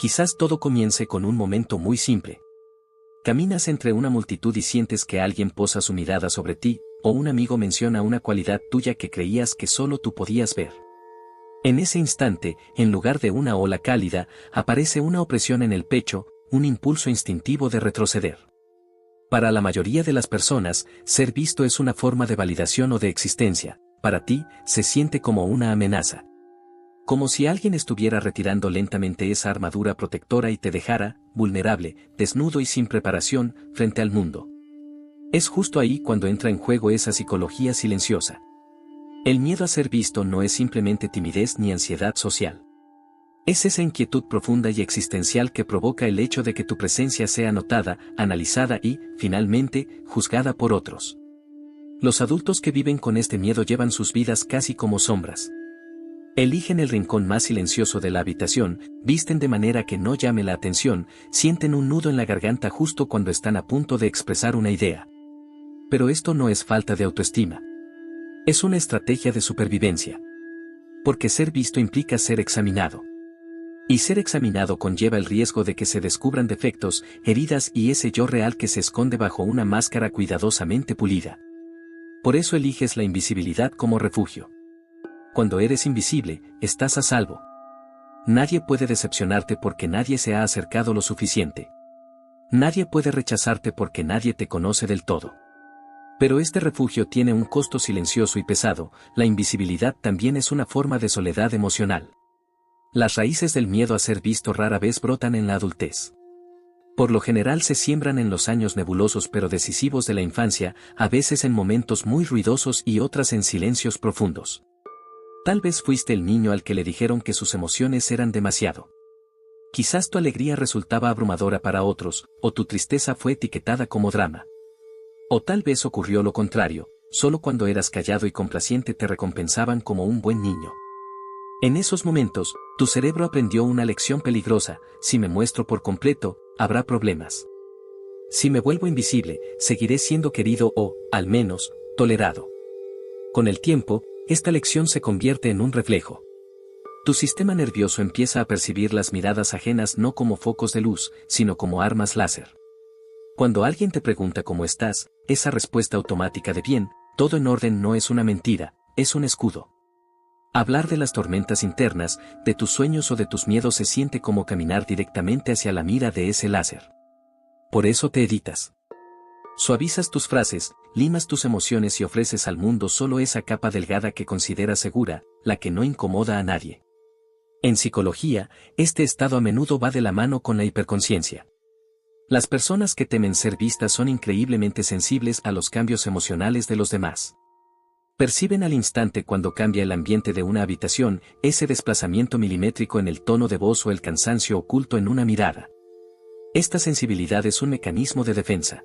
Quizás todo comience con un momento muy simple. Caminas entre una multitud y sientes que alguien posa su mirada sobre ti, o un amigo menciona una cualidad tuya que creías que solo tú podías ver. En ese instante, en lugar de una ola cálida, aparece una opresión en el pecho, un impulso instintivo de retroceder. Para la mayoría de las personas, ser visto es una forma de validación o de existencia. Para ti, se siente como una amenaza. Como si alguien estuviera retirando lentamente esa armadura protectora y te dejara, vulnerable, desnudo y sin preparación, frente al mundo. Es justo ahí cuando entra en juego esa psicología silenciosa. El miedo a ser visto no es simplemente timidez ni ansiedad social. Es esa inquietud profunda y existencial que provoca el hecho de que tu presencia sea notada, analizada y, finalmente, juzgada por otros. Los adultos que viven con este miedo llevan sus vidas casi como sombras. Eligen el rincón más silencioso de la habitación, visten de manera que no llame la atención, sienten un nudo en la garganta justo cuando están a punto de expresar una idea. Pero esto no es falta de autoestima. Es una estrategia de supervivencia. Porque ser visto implica ser examinado. Y ser examinado conlleva el riesgo de que se descubran defectos, heridas y ese yo real que se esconde bajo una máscara cuidadosamente pulida. Por eso eliges la invisibilidad como refugio. Cuando eres invisible, estás a salvo. Nadie puede decepcionarte porque nadie se ha acercado lo suficiente. Nadie puede rechazarte porque nadie te conoce del todo. Pero este refugio tiene un costo silencioso y pesado. La invisibilidad también es una forma de soledad emocional. Las raíces del miedo a ser visto rara vez brotan en la adultez. Por lo general se siembran en los años nebulosos pero decisivos de la infancia, a veces en momentos muy ruidosos y otras en silencios profundos. Tal vez fuiste el niño al que le dijeron que sus emociones eran demasiado. Quizás tu alegría resultaba abrumadora para otros, o tu tristeza fue etiquetada como drama. O tal vez ocurrió lo contrario, solo cuando eras callado y complaciente te recompensaban como un buen niño. En esos momentos, tu cerebro aprendió una lección peligrosa: si me muestro por completo, habrá problemas. Si me vuelvo invisible, seguiré siendo querido o, al menos, tolerado. Con el tiempo, esta lección se convierte en un reflejo. Tu sistema nervioso empieza a percibir las miradas ajenas no como focos de luz, sino como armas láser. Cuando alguien te pregunta cómo estás, esa respuesta automática de bien, todo en orden no es una mentira, es un escudo. Hablar de las tormentas internas, de tus sueños o de tus miedos se siente como caminar directamente hacia la mira de ese láser. Por eso te editas. Suavizas tus frases, limas tus emociones y ofreces al mundo solo esa capa delgada que consideras segura, la que no incomoda a nadie. En psicología, este estado a menudo va de la mano con la hiperconciencia. Las personas que temen ser vistas son increíblemente sensibles a los cambios emocionales de los demás. Perciben al instante cuando cambia el ambiente de una habitación, ese desplazamiento milimétrico en el tono de voz o el cansancio oculto en una mirada. Esta sensibilidad es un mecanismo de defensa.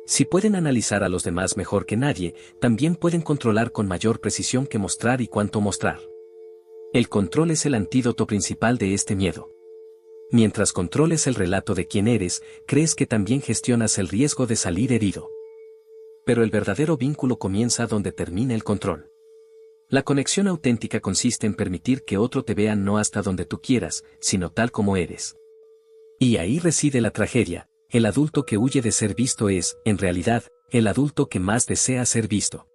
Si pueden analizar a los demás mejor que nadie, también pueden controlar con mayor precisión qué mostrar y cuánto mostrar. El control es el antídoto principal de este miedo. Mientras controles el relato de quién eres, crees que también gestionas el riesgo de salir herido. Pero el verdadero vínculo comienza donde termina el control. La conexión auténtica consiste en permitir que otro te vea no hasta donde tú quieras, sino tal como eres. Y ahí reside la tragedia. El adulto que huye de ser visto es, en realidad, el adulto que más desea ser visto.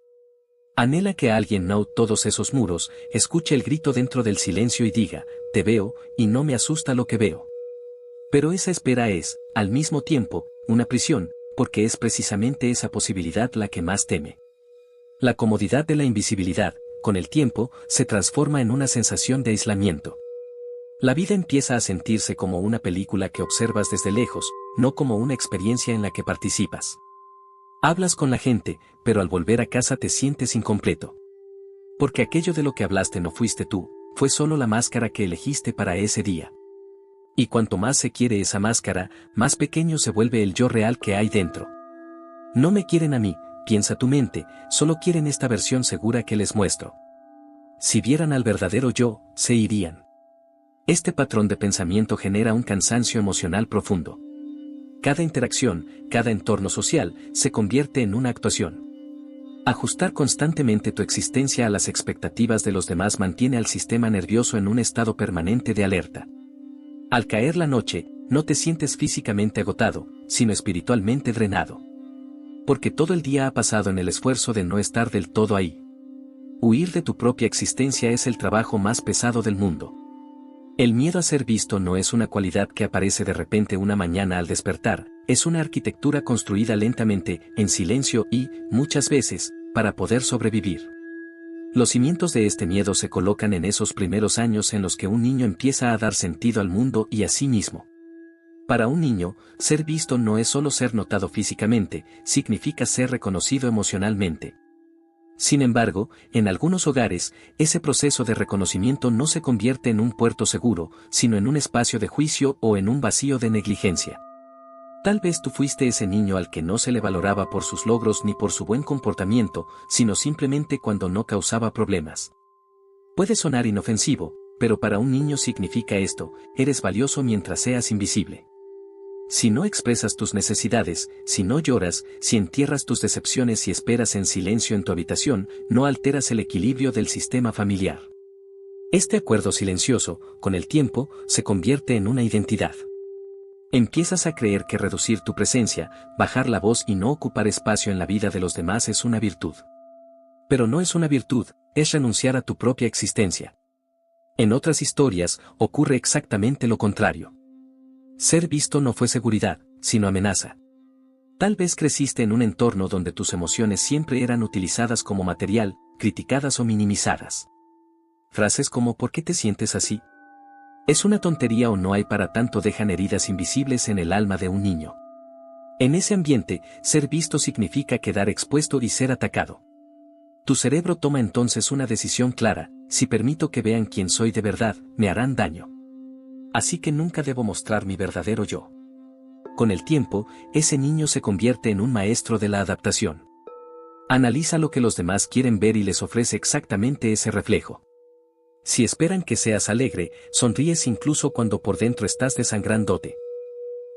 Anhela que alguien no todos esos muros, escuche el grito dentro del silencio y diga, te veo, y no me asusta lo que veo. Pero esa espera es, al mismo tiempo, una prisión, porque es precisamente esa posibilidad la que más teme. La comodidad de la invisibilidad, con el tiempo, se transforma en una sensación de aislamiento. La vida empieza a sentirse como una película que observas desde lejos, no como una experiencia en la que participas. Hablas con la gente, pero al volver a casa te sientes incompleto. Porque aquello de lo que hablaste no fuiste tú, fue solo la máscara que elegiste para ese día. Y cuanto más se quiere esa máscara, más pequeño se vuelve el yo real que hay dentro. No me quieren a mí, piensa tu mente, solo quieren esta versión segura que les muestro. Si vieran al verdadero yo, se irían. Este patrón de pensamiento genera un cansancio emocional profundo. Cada interacción, cada entorno social, se convierte en una actuación. Ajustar constantemente tu existencia a las expectativas de los demás mantiene al sistema nervioso en un estado permanente de alerta. Al caer la noche, no te sientes físicamente agotado, sino espiritualmente drenado. Porque todo el día ha pasado en el esfuerzo de no estar del todo ahí. Huir de tu propia existencia es el trabajo más pesado del mundo. El miedo a ser visto no es una cualidad que aparece de repente una mañana al despertar, es una arquitectura construida lentamente, en silencio y, muchas veces, para poder sobrevivir. Los cimientos de este miedo se colocan en esos primeros años en los que un niño empieza a dar sentido al mundo y a sí mismo. Para un niño, ser visto no es solo ser notado físicamente, significa ser reconocido emocionalmente. Sin embargo, en algunos hogares, ese proceso de reconocimiento no se convierte en un puerto seguro, sino en un espacio de juicio o en un vacío de negligencia. Tal vez tú fuiste ese niño al que no se le valoraba por sus logros ni por su buen comportamiento, sino simplemente cuando no causaba problemas. Puede sonar inofensivo, pero para un niño significa esto: eres valioso mientras seas invisible. Si no expresas tus necesidades, si no lloras, si entierras tus decepciones y esperas en silencio en tu habitación, no alteras el equilibrio del sistema familiar. Este acuerdo silencioso, con el tiempo, se convierte en una identidad. Empiezas a creer que reducir tu presencia, bajar la voz y no ocupar espacio en la vida de los demás es una virtud. Pero no es una virtud, es renunciar a tu propia existencia. En otras historias, ocurre exactamente lo contrario. Ser visto no fue seguridad, sino amenaza. Tal vez creciste en un entorno donde tus emociones siempre eran utilizadas como material, criticadas o minimizadas. Frases como ¿por qué te sientes así? Es una tontería o no hay para tanto dejan heridas invisibles en el alma de un niño. En ese ambiente, ser visto significa quedar expuesto y ser atacado. Tu cerebro toma entonces una decisión clara: si permito que vean quién soy de verdad, me harán daño. Así que nunca debo mostrar mi verdadero yo. Con el tiempo, ese niño se convierte en un maestro de la adaptación. Analiza lo que los demás quieren ver y les ofrece exactamente ese reflejo. Si esperan que seas alegre, sonríes incluso cuando por dentro estás desangrándote.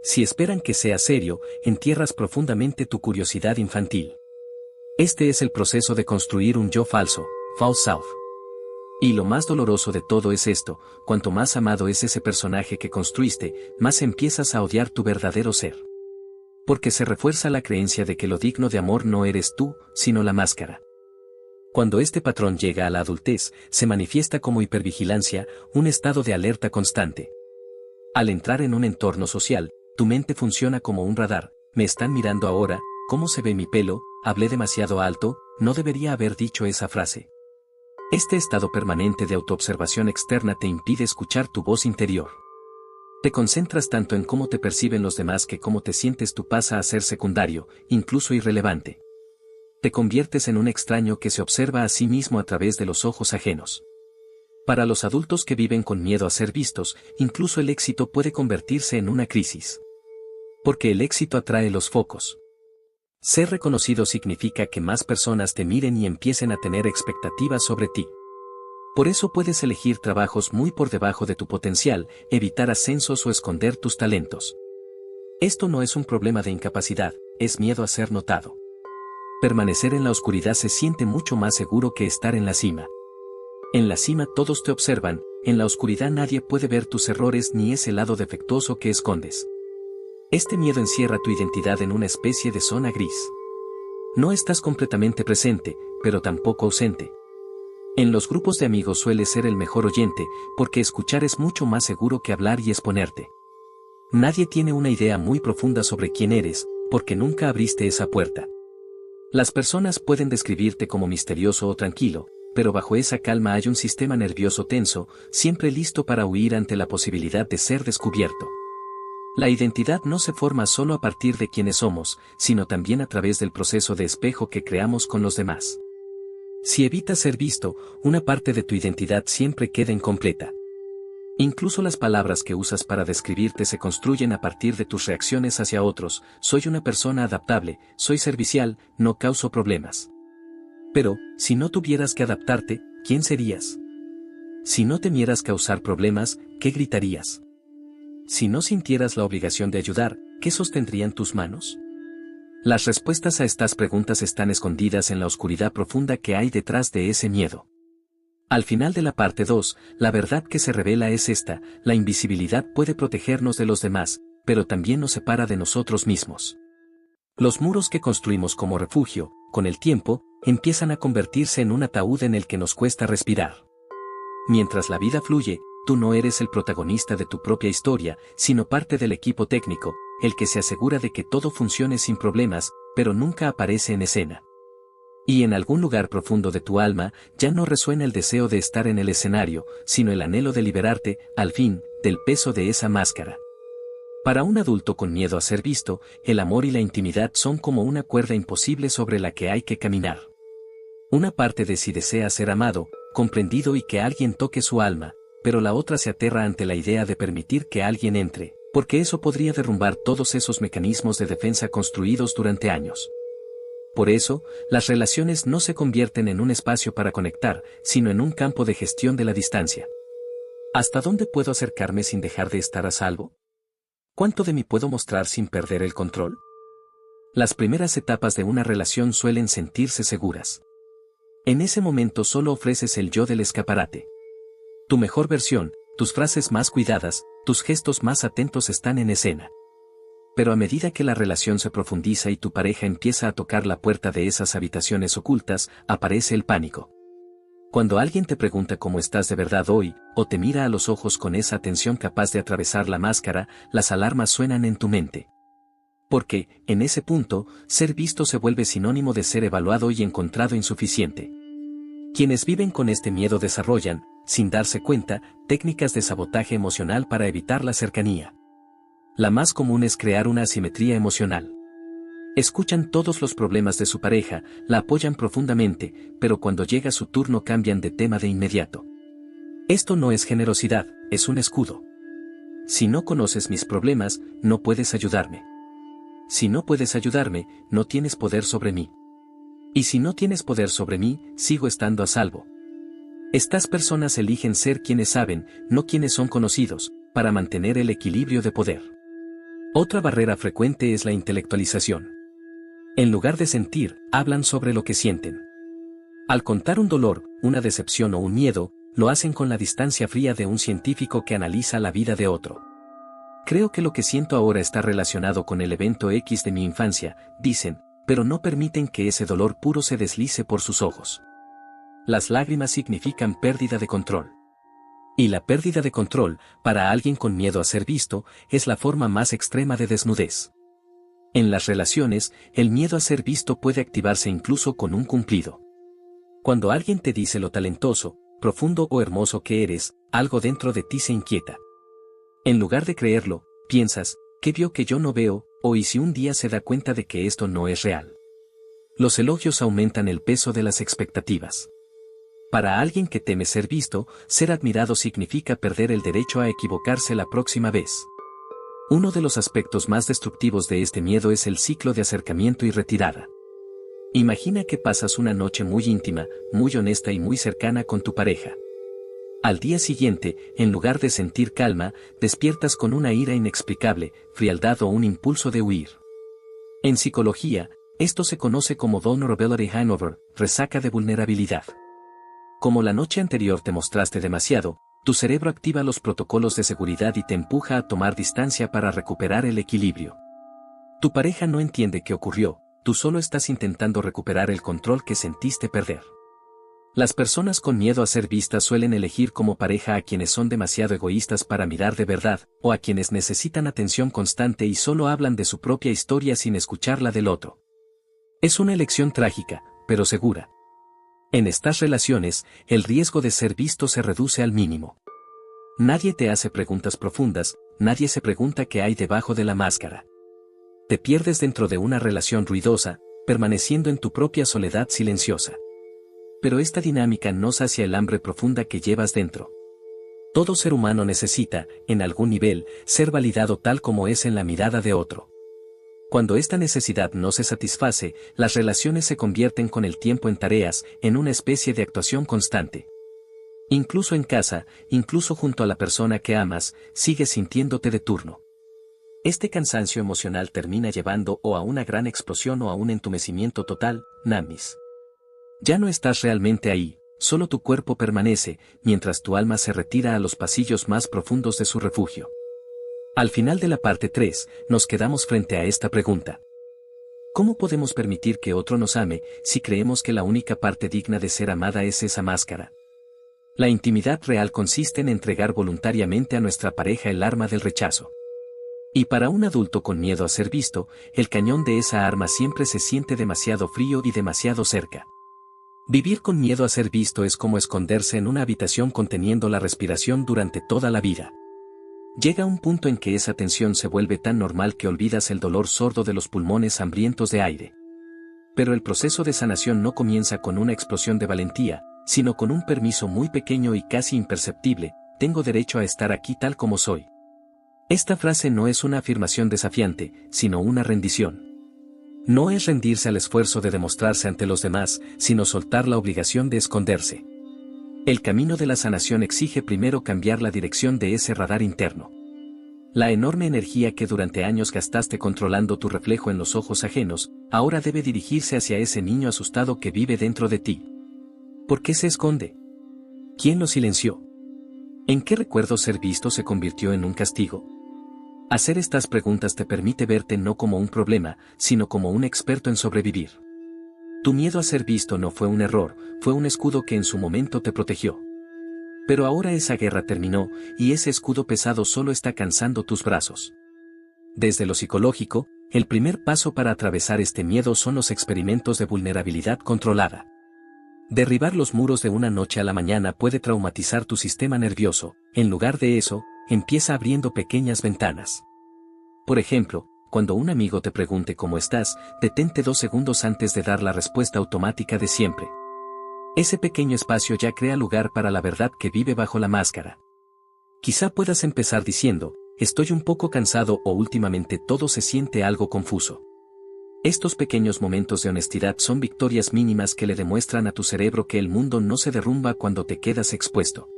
Si esperan que seas serio, entierras profundamente tu curiosidad infantil. Este es el proceso de construir un yo falso, false self. Y lo más doloroso de todo es esto: cuanto más amado es ese personaje que construiste, más empiezas a odiar tu verdadero ser. Porque se refuerza la creencia de que lo digno de amor no eres tú, sino la máscara. Cuando este patrón llega a la adultez, se manifiesta como hipervigilancia, un estado de alerta constante. Al entrar en un entorno social, tu mente funciona como un radar: me están mirando ahora, ¿cómo se ve mi pelo? Hablé demasiado alto, no debería haber dicho esa frase. Este estado permanente de autoobservación externa te impide escuchar tu voz interior. Te concentras tanto en cómo te perciben los demás que cómo te sientes tú pasa a ser secundario, incluso irrelevante. Te conviertes en un extraño que se observa a sí mismo a través de los ojos ajenos. Para los adultos que viven con miedo a ser vistos, incluso el éxito puede convertirse en una crisis. Porque el éxito atrae los focos. Ser reconocido significa que más personas te miren y empiecen a tener expectativas sobre ti. Por eso puedes elegir trabajos muy por debajo de tu potencial, evitar ascensos o esconder tus talentos. Esto no es un problema de incapacidad, es miedo a ser notado. Permanecer en la oscuridad se siente mucho más seguro que estar en la cima. En la cima todos te observan, en la oscuridad nadie puede ver tus errores ni ese lado defectuoso que escondes. Este miedo encierra tu identidad en una especie de zona gris. No estás completamente presente, pero tampoco ausente. En los grupos de amigos sueles ser el mejor oyente, porque escuchar es mucho más seguro que hablar y exponerte. Nadie tiene una idea muy profunda sobre quién eres, porque nunca abriste esa puerta. Las personas pueden describirte como misterioso o tranquilo, pero bajo esa calma hay un sistema nervioso tenso, siempre listo para huir ante la posibilidad de ser descubierto. La identidad no se forma solo a partir de quienes somos, sino también a través del proceso de espejo que creamos con los demás. Si evitas ser visto, una parte de tu identidad siempre queda incompleta. Incluso las palabras que usas para describirte se construyen a partir de tus reacciones hacia otros: soy una persona adaptable, soy servicial, no causo problemas. Pero, si no tuvieras que adaptarte, ¿quién serías? Si no temieras causar problemas, ¿qué gritarías? Si no sintieras la obligación de ayudar, ¿qué sostendrían tus manos? Las respuestas a estas preguntas están escondidas en la oscuridad profunda que hay detrás de ese miedo. Al final de la parte 2, la verdad que se revela es esta: la invisibilidad puede protegernos de los demás, pero también nos separa de nosotros mismos. Los muros que construimos como refugio, con el tiempo, empiezan a convertirse en un ataúd en el que nos cuesta respirar. Mientras la vida fluye, tú no eres el protagonista de tu propia historia, sino parte del equipo técnico, el que se asegura de que todo funcione sin problemas, pero nunca aparece en escena. Y en algún lugar profundo de tu alma, ya no resuena el deseo de estar en el escenario, sino el anhelo de liberarte, al fin, del peso de esa máscara. Para un adulto con miedo a ser visto, el amor y la intimidad son como una cuerda imposible sobre la que hay que caminar. Una parte de sí desea ser amado, comprendido y que alguien toque su alma, pero la otra se aterra ante la idea de permitir que alguien entre, porque eso podría derrumbar todos esos mecanismos de defensa construidos durante años. Por eso, las relaciones no se convierten en un espacio para conectar, sino en un campo de gestión de la distancia. ¿Hasta dónde puedo acercarme sin dejar de estar a salvo? ¿Cuánto de mí puedo mostrar sin perder el control? Las primeras etapas de una relación suelen sentirse seguras. En ese momento solo ofreces el yo del escaparate. Tu mejor versión, tus frases más cuidadas, tus gestos más atentos están en escena. Pero a medida que la relación se profundiza y tu pareja empieza a tocar la puerta de esas habitaciones ocultas, aparece el pánico. Cuando alguien te pregunta cómo estás de verdad hoy, o te mira a los ojos con esa atención capaz de atravesar la máscara, las alarmas suenan en tu mente. Porque, en ese punto, ser visto se vuelve sinónimo de ser evaluado y encontrado insuficiente. Quienes viven con este miedo desarrollan, sin darse cuenta, técnicas de sabotaje emocional para evitar la cercanía. La más común es crear una asimetría emocional. Escuchan todos los problemas de su pareja, la apoyan profundamente, pero cuando llega su turno cambian de tema de inmediato. Esto no es generosidad, es un escudo. Si no conoces mis problemas, no puedes ayudarme. Si no puedes ayudarme, no tienes poder sobre mí. Y si no tienes poder sobre mí, sigo estando a salvo. Estas personas eligen ser quienes saben, no quienes son conocidos, para mantener el equilibrio de poder. Otra barrera frecuente es la intelectualización. En lugar de sentir, hablan sobre lo que sienten. Al contar un dolor, una decepción o un miedo, lo hacen con la distancia fría de un científico que analiza la vida de otro. Creo que lo que siento ahora está relacionado con el evento X de mi infancia, dicen, pero no permiten que ese dolor puro se deslice por sus ojos. Las lágrimas significan pérdida de control. Y la pérdida de control, para alguien con miedo a ser visto, es la forma más extrema de desnudez. En las relaciones, el miedo a ser visto puede activarse incluso con un cumplido. Cuando alguien te dice lo talentoso, profundo o hermoso que eres, algo dentro de ti se inquieta. En lugar de creerlo, piensas, ¿qué vio que yo no veo? O ¿y si un día se da cuenta de que esto no es real? Los elogios aumentan el peso de las expectativas. Para alguien que teme ser visto, ser admirado significa perder el derecho a equivocarse la próxima vez. Uno de los aspectos más destructivos de este miedo es el ciclo de acercamiento y retirada. Imagina que pasas una noche muy íntima, muy honesta y muy cercana con tu pareja. Al día siguiente, en lugar de sentir calma, despiertas con una ira inexplicable, frialdad o un impulso de huir. En psicología, esto se conoce como vulnerability hangover, resaca de vulnerabilidad. Como la noche anterior te mostraste demasiado, tu cerebro activa los protocolos de seguridad y te empuja a tomar distancia para recuperar el equilibrio. Tu pareja no entiende qué ocurrió, tú solo estás intentando recuperar el control que sentiste perder. Las personas con miedo a ser vistas suelen elegir como pareja a quienes son demasiado egoístas para mirar de verdad, o a quienes necesitan atención constante y solo hablan de su propia historia sin escuchar la del otro. Es una elección trágica, pero segura. En estas relaciones, el riesgo de ser visto se reduce al mínimo. Nadie te hace preguntas profundas, nadie se pregunta qué hay debajo de la máscara. Te pierdes dentro de una relación ruidosa, permaneciendo en tu propia soledad silenciosa. Pero esta dinámica no sacia el hambre profunda que llevas dentro. Todo ser humano necesita, en algún nivel, ser validado tal como es en la mirada de otro. Cuando esta necesidad no se satisface, las relaciones se convierten con el tiempo en tareas, en una especie de actuación constante. Incluso en casa, incluso junto a la persona que amas, sigues sintiéndote de turno. Este cansancio emocional termina llevando o a una gran explosión o a un entumecimiento total, namis. Ya no estás realmente ahí, Solo tu cuerpo permanece, mientras tu alma se retira a los pasillos más profundos de su refugio. Al final de la parte 3, nos quedamos frente a esta pregunta. ¿Cómo podemos permitir que otro nos ame si creemos que la única parte digna de ser amada es esa máscara? La intimidad real consiste en entregar voluntariamente a nuestra pareja el arma del rechazo. Y para un adulto con miedo a ser visto, el cañón de esa arma siempre se siente demasiado frío y demasiado cerca. Vivir con miedo a ser visto es como esconderse en una habitación conteniendo la respiración durante toda la vida. Llega un punto en que esa tensión se vuelve tan normal que olvidas el dolor sordo de los pulmones hambrientos de aire. Pero el proceso de sanación no comienza con una explosión de valentía, sino con un permiso muy pequeño y casi imperceptible: tengo derecho a estar aquí tal como soy. Esta frase no es una afirmación desafiante, sino una rendición. No es rendirse al esfuerzo de demostrarse ante los demás, sino soltar la obligación de esconderse. El camino de la sanación exige primero cambiar la dirección de ese radar interno. La enorme energía que durante años gastaste controlando tu reflejo en los ojos ajenos, ahora debe dirigirse hacia ese niño asustado que vive dentro de ti. ¿Por qué se esconde? ¿Quién lo silenció? ¿En qué recuerdo ser visto se convirtió en un castigo? Hacer estas preguntas te permite verte no como un problema, sino como un experto en sobrevivir. Tu miedo a ser visto no fue un error, fue un escudo que en su momento te protegió. Pero ahora esa guerra terminó, y ese escudo pesado solo está cansando tus brazos. Desde lo psicológico, el primer paso para atravesar este miedo son los experimentos de vulnerabilidad controlada. Derribar los muros de una noche a la mañana puede traumatizar tu sistema nervioso. En lugar de eso, empieza abriendo pequeñas ventanas. Por ejemplo, cuando un amigo te pregunte cómo estás, detente 2 segundos antes de dar la respuesta automática de siempre. Ese pequeño espacio ya crea lugar para la verdad que vive bajo la máscara. Quizá puedas empezar diciendo: estoy un poco cansado, o últimamente todo se siente algo confuso. Estos pequeños momentos de honestidad son victorias mínimas que le demuestran a tu cerebro que el mundo no se derrumba cuando te quedas expuesto.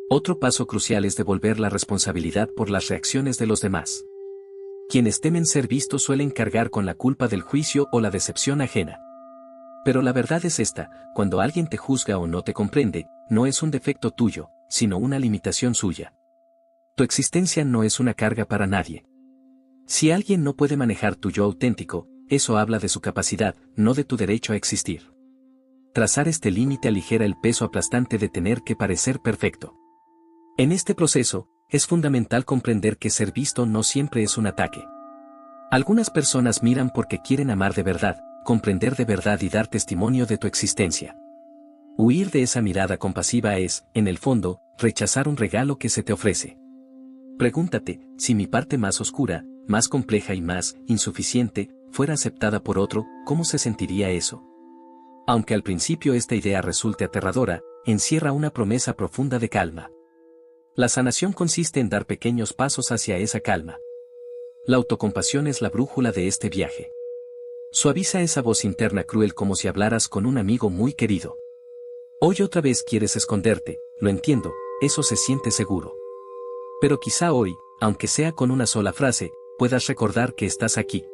Otro paso crucial es devolver la responsabilidad por las reacciones de los demás. Quienes temen ser vistos suelen cargar con la culpa del juicio o la decepción ajena. Pero la verdad es esta: cuando alguien te juzga o no te comprende, no es un defecto tuyo, sino una limitación suya. Tu existencia no es una carga para nadie. Si alguien no puede manejar tu yo auténtico, eso habla de su capacidad, no de tu derecho a existir. Trazar este límite aligera el peso aplastante de tener que parecer perfecto. En este proceso, es fundamental comprender que ser visto no siempre es un ataque. Algunas personas miran porque quieren amar de verdad, comprender de verdad y dar testimonio de tu existencia. Huir de esa mirada compasiva es, en el fondo, rechazar un regalo que se te ofrece. Pregúntate: si mi parte más oscura, más compleja y más insuficiente, fuera aceptada por otro, ¿cómo se sentiría eso? Aunque al principio esta idea resulte aterradora, encierra una promesa profunda de calma. La sanación consiste en dar pequeños pasos hacia esa calma. La autocompasión es la brújula de este viaje. Suaviza esa voz interna cruel como si hablaras con un amigo muy querido. Hoy otra vez quieres esconderte, lo entiendo, eso se siente seguro. Pero quizá hoy, aunque sea con una sola frase, puedas recordar que estás aquí.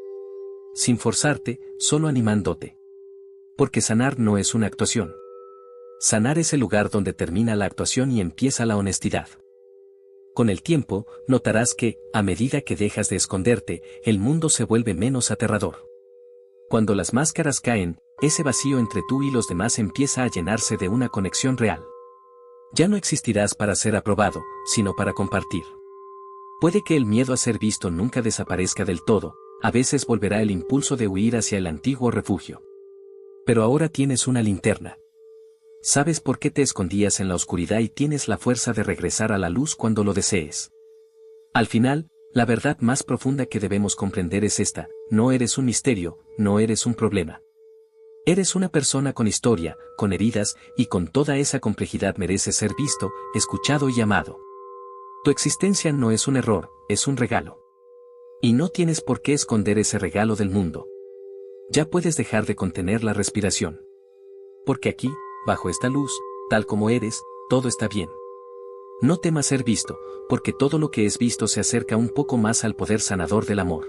Sin forzarte, solo animándote. Porque sanar no es una actuación. Sanar es el lugar donde termina la actuación y empieza la honestidad. Con el tiempo, notarás que, a medida que dejas de esconderte, el mundo se vuelve menos aterrador. Cuando las máscaras caen, ese vacío entre tú y los demás empieza a llenarse de una conexión real. Ya no existirás para ser aprobado, sino para compartir. Puede que el miedo a ser visto nunca desaparezca del todo, a veces volverá el impulso de huir hacia el antiguo refugio. Pero ahora tienes una linterna. Sabes por qué te escondías en la oscuridad y tienes la fuerza de regresar a la luz cuando lo desees. Al final, la verdad más profunda que debemos comprender es esta: no eres un misterio, no eres un problema. Eres una persona con historia, con heridas, y con toda esa complejidad mereces ser visto, escuchado y amado. Tu existencia no es un error, es un regalo. Y no tienes por qué esconder ese regalo del mundo. Ya puedes dejar de contener la respiración. Porque aquí, bajo esta luz, tal como eres, todo está bien. No temas ser visto, porque todo lo que es visto se acerca un poco más al poder sanador del amor.